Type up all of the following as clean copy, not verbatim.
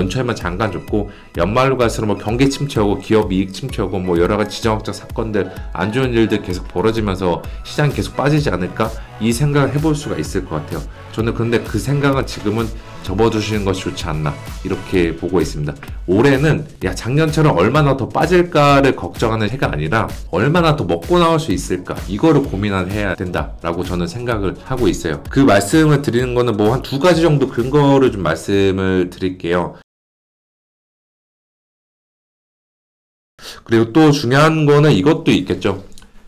연초에만 잠깐 좋고 연말로 갈수록 뭐 경기 침체하고 기업 이익 침체하고 뭐 여러 가지 지정학적 사건들 안 좋은 일들 계속 벌어지면서 시장이 계속 빠지지 않을까 이 생각을 해볼 수가 있을 것 같아요. 저는 근데 그 생각은 지금은 접어두시는 것이 좋지 않나 이렇게 보고 있습니다. 올해는 야 작년처럼 얼마나 더 빠질까를 걱정하는 해가 아니라 얼마나 더 먹고 나올 수 있을까 이거를 고민을 해야 된다라고 저는 생각을 하고 있어요. 그 말씀을 드리는 거는 뭐 한 두 가지 정도 근거를 좀 말씀을 드릴게요. 그리고 또 중요한 거는 이것도 있겠죠.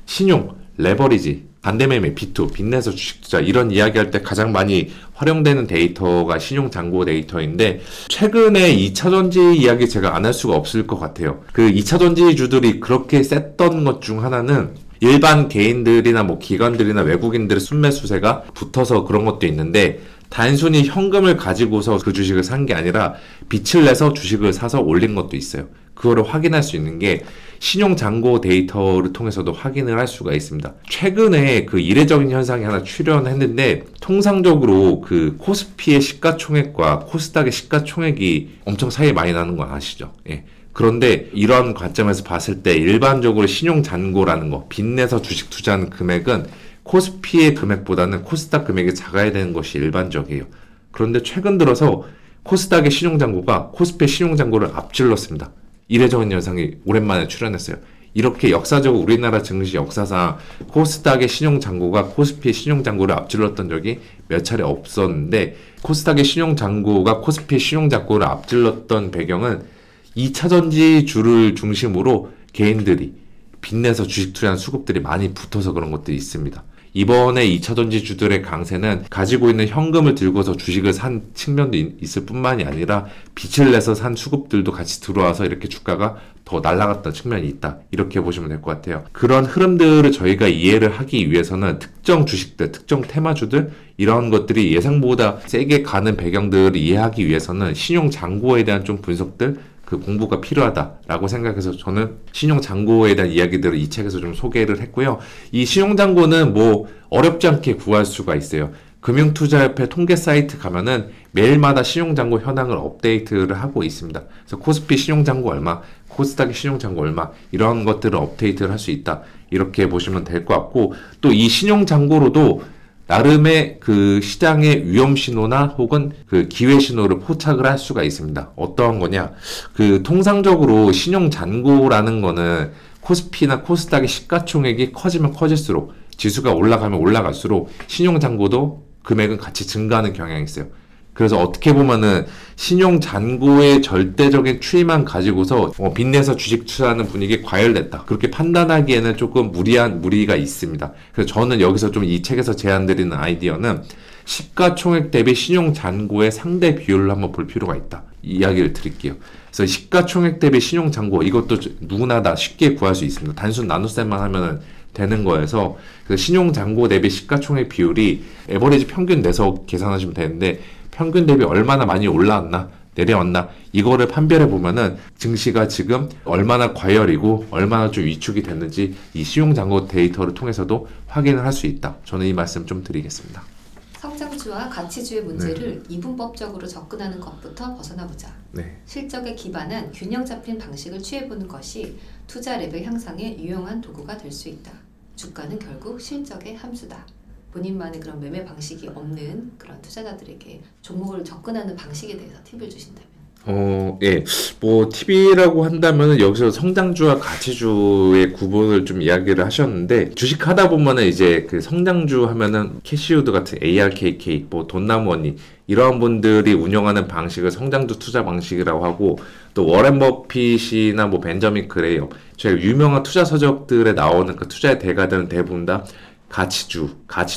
신용, 레버리지, 반대매매, B2, 빚내서 주식투자 이런 이야기할 때 가장 많이 활용되는 데이터가 신용잔고 데이터인데 최근에 2차전지 이야기 제가 안 할 수가 없을 것 같아요. 그 2차전지주들이 그렇게 셌던 것 중 하나는 일반 개인들이나 뭐 기관들이나 외국인들의 순매수세가 붙어서 그런 것도 있는데 단순히 현금을 가지고서 그 주식을 산 게 아니라 빚을 내서 주식을 사서 올린 것도 있어요. 그거를 확인할 수 있는 게 신용잔고 데이터를 통해서도 확인을 할 수가 있습니다. 최근에 그 이례적인 현상이 하나 출현했는데 통상적으로 그 코스피의 시가총액과 코스닥의 시가총액이 엄청 차이 많이 나는 거 아시죠? 예. 그런데 이런 관점에서 봤을 때 일반적으로 신용잔고라는 거, 빚내서 주식 투자하는 금액은 코스피의 금액보다는 코스닥 금액이 작아야 되는 것이 일반적이에요. 그런데 최근 들어서 코스닥의 신용잔고가 코스피의 신용잔고를 앞질렀습니다. 이례적인 현상이 오랜만에 출현했어요. 이렇게 역사적으로 우리나라 증시 역사상 코스닥의 신용잔고가 코스피의 신용잔고를 앞질렀던 적이 몇 차례 없었는데 코스닥의 신용잔고가 코스피의 신용잔고를 앞질렀던 배경은 2차전지주를 중심으로 개인들이 빚내서 주식 투자하는 수급들이 많이 붙어서 그런 것들이 있습니다. 이번에 2차전지주들의 강세는 가지고 있는 현금을 들고서 주식을 산 측면도 있을 뿐만이 아니라 빚을 내서 산 수급들도 같이 들어와서 이렇게 주가가 더 날아갔던 측면이 있다. 이렇게 보시면 될 것 같아요. 그런 흐름들을 저희가 이해를 하기 위해서는 특정 주식들, 특정 테마주들 이런 것들이 예상보다 세게 가는 배경들을 이해하기 위해서는 신용잔고에 대한 좀 분석들 그 공부가 필요하다라고 생각해서 저는 신용잔고에 대한 이야기들을 이 책에서 좀 소개를 했고요. 이 신용잔고는 뭐 어렵지 않게 구할 수가 있어요. 금융투자협회 통계 사이트 가면은 매일마다 신용잔고 현황을 업데이트를 하고 있습니다. 그래서 코스피 신용잔고 얼마, 코스닥의 신용잔고 얼마 이런 것들을 업데이트를 할 수 있다. 이렇게 보시면 될 것 같고 또 이 신용잔고로도 나름의 그 시장의 위험 신호나 혹은 그 기회 신호를 포착을 할 수가 있습니다. 어떠한 거냐? 그 통상적으로 신용잔고라는 거는 코스피나 코스닥의 시가총액이 커지면 커질수록 지수가 올라가면 올라갈수록 신용잔고도 금액은 같이 증가하는 경향이 있어요. 그래서 어떻게 보면은 신용잔고의 절대적인 추이만 가지고서 빚내서 주식 투자하는 분위기에 과열됐다. 그렇게 판단하기에는 조금 무리가 있습니다. 그래서 저는 여기서 좀 이 책에서 제안드리는 아이디어는 시가총액 대비 신용잔고의 상대 비율을 한번 볼 필요가 있다. 이 이야기를 드릴게요. 그래서 시가총액 대비 신용잔고 이것도 누구나 다 쉽게 구할 수 있습니다. 단순 나눗셈만 하면은 되는 거여서 신용잔고 대비 시가총액 비율이 에버리지 평균 내서 계산하시면 되는데 평균 대비 얼마나 많이 올라왔나 내려왔나 이거를 판별해 보면은 증시가 지금 얼마나 과열이고 얼마나 좀 위축이 됐는지 이 신용잔고 데이터를 통해서도 확인을 할 수 있다. 저는 이 말씀 좀 드리겠습니다. 성장주와 가치주의 문제를 이분법적으로 접근하는 것부터 벗어나보자. 실적에 기반한 균형 잡힌 방식을 취해보는 것이 투자 레벨 향상에 유용한 도구가 될 수 있다. 주가는 결국 실적의 함수다. 본인만의 그런 매매 방식이 없는 그런 투자자들에게 종목을 접근하는 방식에 대해서 팁을 주신다면? 예. 뭐 팁이라고 한다면 여기서 성장주와 가치주의 구분을 좀 이야기를 하셨는데 주식 하다 보면은 이제 그 성장주 하면은 캐시우드 같은 ARKK, 뭐 돈나무 언니 이러한 분들이 운영하는 방식을 성장주 투자 방식이라고 하고 또 워렌 버핏이나 뭐 벤저민 그레이엄 저희 유명한 투자 서적들에 나오는 그 투자의 대가들은 대부분 다 가치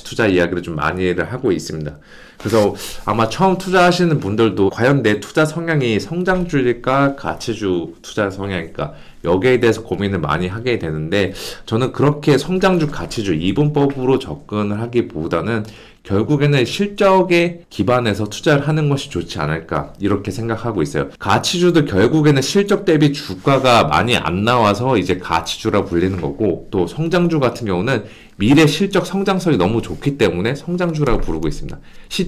투자 이야기를 좀 많이를 하고 있습니다. 그래서 아마 처음 투자하시는 분들도 과연 내 투자 성향이 성장주일까 가치주 투자 성향일까 여기에 대해서 고민을 많이 하게 되는데 저는 그렇게 성장주 가치주 이분법으로 접근을 하기보다는 결국에는 실적에 기반해서 투자를 하는 것이 좋지 않을까 이렇게 생각하고 있어요. 가치주도 결국에는 실적 대비 주가가 많이 안 나와서 이제 가치주라 불리는 거고 또 성장주 같은 경우는 미래 실적 성장성이 너무 좋기 때문에 성장주라고 부르고 있습니다.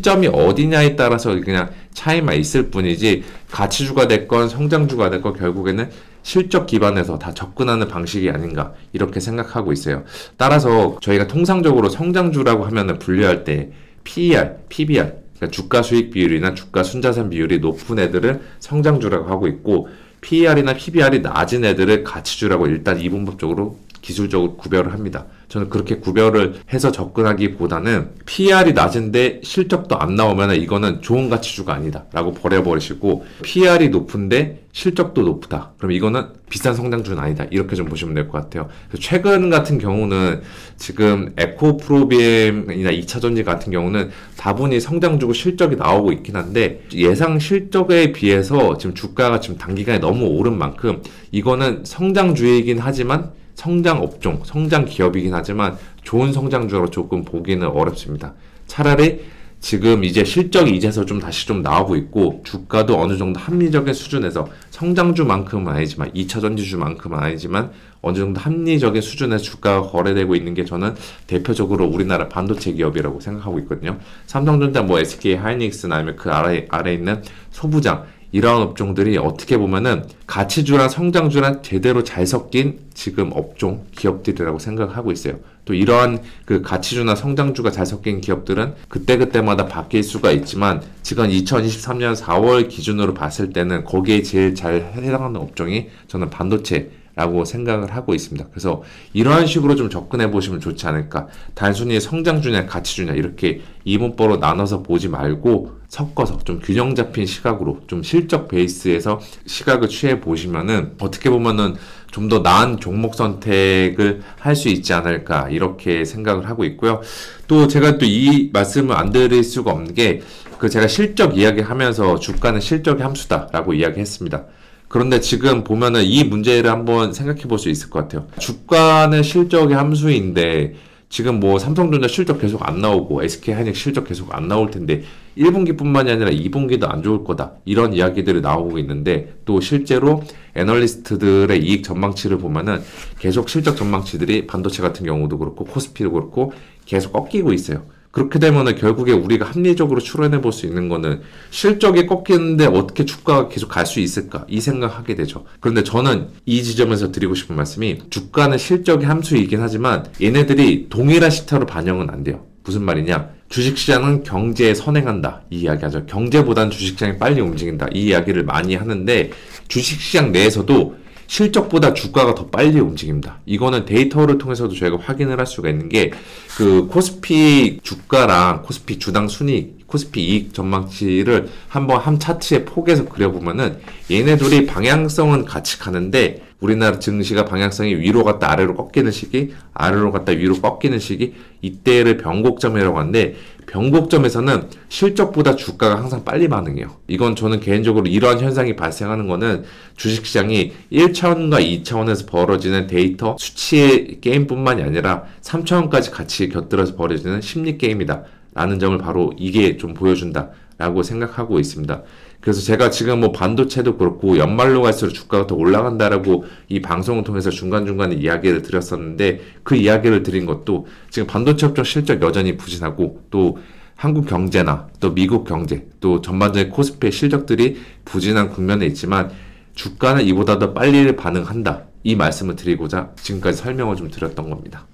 시점이 어디냐에 따라서 그냥 차이만 있을 뿐이지 가치주가 됐건 성장주가 됐건 결국에는 실적 기반에서 다 접근하는 방식이 아닌가 이렇게 생각하고 있어요. 따라서 저희가 통상적으로 성장주라고 하면은 분류할 때 PER, PBR, 그러니까 주가 수익 비율이나 주가 순자산 비율이 높은 애들을 성장주라고 하고 있고 PER이나 PBR이 낮은 애들을 가치주라고 일단 이분법적으로 기술적으로 구별을 합니다. 저는 그렇게 구별을 해서 접근하기보다는 PER이 낮은데 실적도 안 나오면 이거는 좋은 가치주가 아니다 라고 버려버리시고 PER이 높은데 실적도 높다. 그럼 이거는 비싼 성장주는 아니다. 이렇게 좀 보시면 될 것 같아요. 최근 같은 경우는 지금 에코프로비엠이나 2차전지 같은 경우는 다분히 성장주고 실적이 나오고 있긴 한데 예상 실적에 비해서 지금 주가가 지금 단기간에 너무 오른 만큼 이거는 성장주이긴 하지만 성장 업종, 성장 기업이긴 하지만 좋은 성장주로 조금 보기는 어렵습니다. 차라리 지금 이제 실적이 이제서 좀 다시 좀 나오고 있고 주가도 어느 정도 합리적인 수준에서 성장주만큼은 아니지만 2차전지주만큼은 아니지만 어느 정도 합리적인 수준에서 주가가 거래되고 있는 게 저는 대표적으로 우리나라 반도체 기업이라고 생각하고 있거든요. 삼성전자, SK 하이닉스나 아니면 그 아래 있는 소부장 이러한 업종들이 어떻게 보면은 가치주랑 성장주랑 제대로 잘 섞인 지금 업종, 기업들이라고 생각하고 있어요. 또 이러한 그 가치주나 성장주가 잘 섞인 기업들은 그때그때마다 바뀔 수가 있지만 지금 2023년 4월 기준으로 봤을 때는 거기에 제일 잘 해당하는 업종이 저는 반도체라고 생각을 하고 있습니다. 그래서 이러한 식으로 좀 접근해 보시면 좋지 않을까. 단순히 성장주냐 가치주냐 이렇게 이분법으로 나눠서 보지 말고 섞어서 좀 균형 잡힌 시각으로 좀 실적 베이스에서 시각을 취해 보시면은 어떻게 보면은 좀 더 나은 종목 선택을 할 수 있지 않을까 이렇게 생각을 하고 있고요. 또 제가 또 이 말씀을 안 드릴 수가 없는 게 그 제가 실적 이야기하면서 주가는 실적의 함수다라고 이야기했습니다. 그런데 지금 보면은 이 문제를 한번 생각해 볼 수 있을 것 같아요. 주가는 실적의 함수인데 지금 삼성전자 실적 계속 안 나오고 SK 하이닉스 실적 계속 안 나올 텐데 1분기뿐만이 아니라 2분기도 안 좋을 거다. 이런 이야기들이 나오고 있는데 또 실제로 애널리스트들의 이익 전망치를 보면은 계속 실적 전망치들이 반도체 같은 경우도 그렇고 코스피도 그렇고 계속 꺾이고 있어요. 그렇게 되면은 결국에 우리가 합리적으로 추론해 볼 수 있는 거는 실적이 꺾이는데 어떻게 주가가 계속 갈 수 있을까 이 생각하게 되죠. 그런데 저는 이 지점에서 드리고 싶은 말씀이 주가는 실적의 함수이긴 하지만 얘네들이 동일한 시차로 반영은 안 돼요. 무슨 말이냐? 주식시장은 경제에 선행한다 이 이야기하죠. 경제보다는 주식시장이 빨리 움직인다 이 이야기를 많이 하는데 주식시장 내에서도 실적보다 주가가 더 빨리 움직입니다. 이거는 데이터를 통해서도 저희가 확인을 할 수가 있는 게 그 코스피 주가랑 코스피 주당 순이익, 코스피 이익 전망치를 한번 한 차트에 포개서 그려보면은 얘네들이 방향성은 같이 가는데 우리나라 증시가 방향성이 위로 갔다 아래로 꺾이는 시기, 아래로 갔다 위로 꺾이는 시기, 이때를 변곡점이라고 하는데 변곡점에서는 실적보다 주가가 항상 빨리 반응해요. 이건 저는 개인적으로 이러한 현상이 발생하는 거는 주식시장이 1차원과 2차원에서 벌어지는 데이터 수치의 게임뿐만이 아니라 3차원까지 같이 곁들여서 벌어지는 심리 게임이다 라는 점을 바로 이게 좀 보여준다 라고 생각하고 있습니다. 그래서 제가 지금 반도체도 그렇고 연말로 갈수록 주가가 더 올라간다라고 이 방송을 통해서 중간중간에 이야기를 드렸었는데 그 이야기를 드린 것도 지금 반도체 업종 실적 여전히 부진하고 또 한국 경제나 또 미국 경제 또 전반적인 코스피의 실적들이 부진한 국면에 있지만 주가는 이보다 더 빨리 반응한다. 이 말씀을 드리고자 지금까지 설명을 좀 드렸던 겁니다.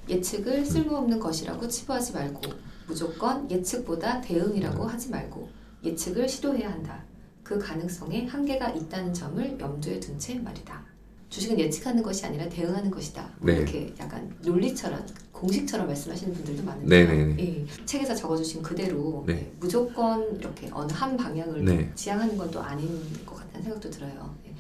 예측을 쓸모없는 것이라고 치부하지 말고 무조건 예측보다 대응이라고 하지 말고 예측을 시도해야 한다. 그 가능성에 한계가 있다는 점을 염두에 둔 채 말이다. 주식은 예측하는 것이 아니라 대응하는 것이다. 네. 이렇게 약간 논리처럼 공식처럼 말씀하시는 분들도 많은데 예, 책에서 적어주신 그대로 네. 무조건 이렇게 어느 한 방향을 네. 지향하는 건 또 아닌 것 같다는 생각도 들어요. 예.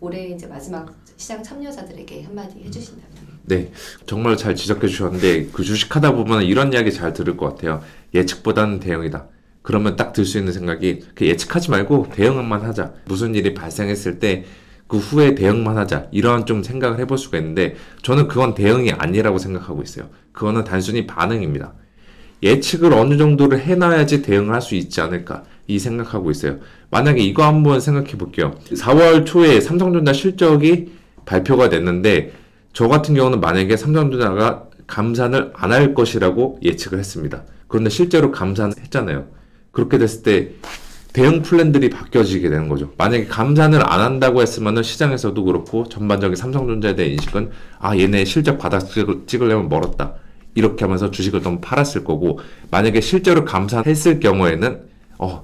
올해 이제 마지막 시장 참여자들에게 한마디 해주신다면. 네, 정말 잘 지적해 주셨는데 그 주식하다 보면 이런 이야기 잘 들을 것 같아요. 예측보다는 대응이다. 그러면 딱 들 수 있는 생각이 예측하지 말고 대응만 하자. 무슨 일이 발생했을 때 그 후에 대응만 하자. 이런 좀 생각을 해볼 수가 있는데 저는 그건 대응이 아니라고 생각하고 있어요. 그거는 단순히 반응입니다. 예측을 어느 정도를 해놔야지 대응을 할 수 있지 않을까 이 생각하고 있어요. 만약에 이거 한번 생각해 볼게요. 4월 초에 삼성전자 실적이 발표가 됐는데 저 같은 경우는 만약에 삼성전자가 감산을 안 할 것이라고 예측을 했습니다. 그런데 실제로 감산을 했잖아요. 그렇게 됐을 때 대응 플랜들이 바뀌어지게 되는 거죠. 만약에 감산을 안 한다고 했으면은 시장에서도 그렇고 전반적인 삼성전자에 대한 인식은 얘네 실적 바닥 찍으려면 멀었다. 이렇게 하면서 주식을 너무 팔았을 거고, 만약에 실제로 감산했을 경우에는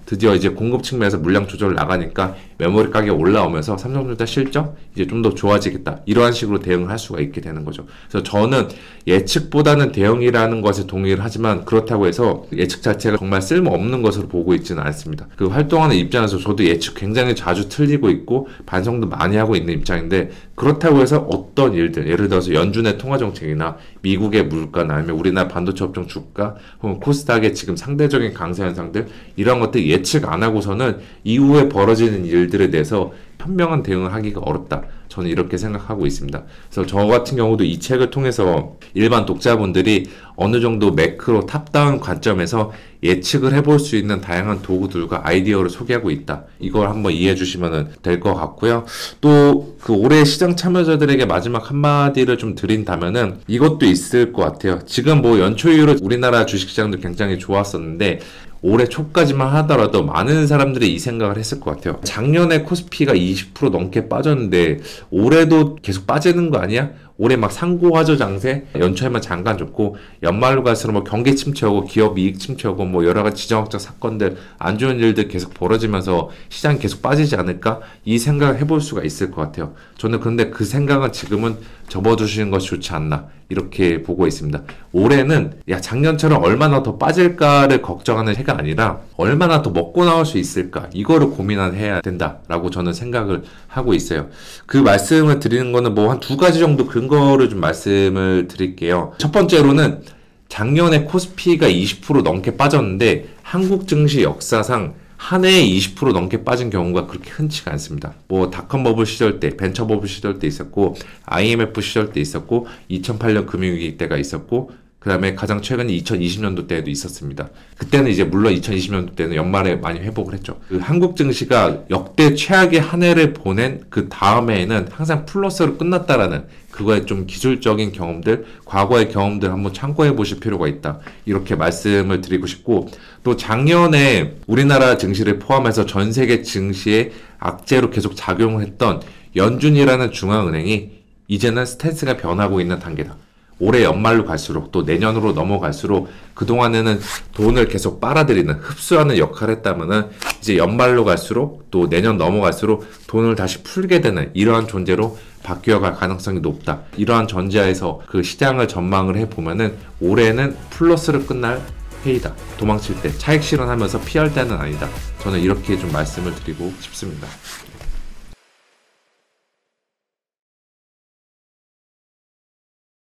드디어 이제 공급 측면에서 물량 조절 나가니까 메모리 가격 올라오면서 삼성전자 실적 이제 좀 더 좋아지겠다. 이러한 식으로 대응을 할 수가 있게 되는 거죠. 그래서 저는 예측보다는 대응이라는 것에 동의를 하지만, 그렇다고 해서 예측 자체가 정말 쓸모없는 것으로 보고 있지는 않습니다. 그 활동하는 입장에서 저도 예측 굉장히 자주 틀리고 있고 반성도 많이 하고 있는 입장인데, 그렇다고 해서 어떤 일들, 예를 들어서 연준의 통화정책이나 미국의 물가나 아니면 우리나라 반도체 업종 주가 혹은 코스닥의 지금 상대적인 강세 현상들, 이런 것들 예측 안 하고서는 이후에 벌어지는 일들에 대해서 현명한 대응을 하기가 어렵다. 저는 이렇게 생각하고 있습니다. 그래서 저 같은 경우도 이 책을 통해서 일반 독자분들이 어느 정도 매크로 탑다운 관점에서 예측을 해볼 수 있는 다양한 도구들과 아이디어를 소개하고 있다. 이걸 한번 이해해 주시면 될 것 같고요. 또 그 올해 시장 참여자들에게 마지막 한마디를 좀 드린다면은 이것도 있을 것 같아요. 지금 뭐 연초 이후로 우리나라 주식시장도 굉장히 좋았었는데, 올해 초까지만 하더라도 많은 사람들이 이 생각을 했을 것 같아요. 작년에 코스피가 20% 넘게 빠졌는데 올해도 계속 빠지는 거 아니야? 올해 막 상고하저 장세, 연초에만 잠깐 좋고 연말로 갈수록 뭐 경기 침체하고 기업 이익 침체하고 뭐 여러 가지 지정학적 사건들, 안 좋은 일들 계속 벌어지면서 시장이 계속 빠지지 않을까? 이 생각을 해볼 수가 있을 것 같아요. 저는 근데 그 생각은 지금은 접어두시는 것이 좋지 않나, 이렇게 보고 있습니다. 올해는 작년처럼 얼마나 더 빠질까를 걱정하는 해가 아니라 얼마나 더 먹고 나올 수 있을까, 이거를 고민해야 된다라고 저는 생각을 하고 있어요. 그 말씀을 드리는 거는 뭐 한 두 가지 정도 근거를 좀 말씀을 드릴게요. 첫 번째로는 작년에 코스피가 20% 넘게 빠졌는데 한국 증시 역사상 한 해에 20% 넘게 빠진 경우가 그렇게 흔치가 않습니다. 뭐 닷컴 버블 시절 때, 벤처 버블 시절 때 있었고, IMF 시절 때 있었고, 2008년 금융위기 때가 있었고, 그 다음에 가장 최근에 2020년도 때에도 있었습니다. 그때는 이제 물론 2020년도 때는 연말에 많이 회복을 했죠. 그 한국 증시가 역대 최악의 한 해를 보낸 그 다음 해에는 항상 플러스로 끝났다라는 그거의 좀 기술적인 경험들, 과거의 경험들 한번 참고해 보실 필요가 있다. 이렇게 말씀을 드리고 싶고, 또 작년에 우리나라 증시를 포함해서 전 세계 증시에 악재로 계속 작용을 했던 연준이라는 중앙은행이 이제는 스탠스가 변하고 있는 단계다. 올해 연말로 갈수록 또 내년으로 넘어갈수록 그동안에는 돈을 계속 빨아들이는, 흡수하는 역할을 했다면은 이제 연말로 갈수록 또 내년 넘어갈수록 돈을 다시 풀게 되는 이러한 존재로 바뀌어갈 가능성이 높다. 이러한 전제하에서 그 시장을 전망을 해보면은 올해는 플러스로 끝날 해이다. 도망칠 때 차익 실현하면서 피할 때는 아니다. 저는 이렇게 좀 말씀을 드리고 싶습니다.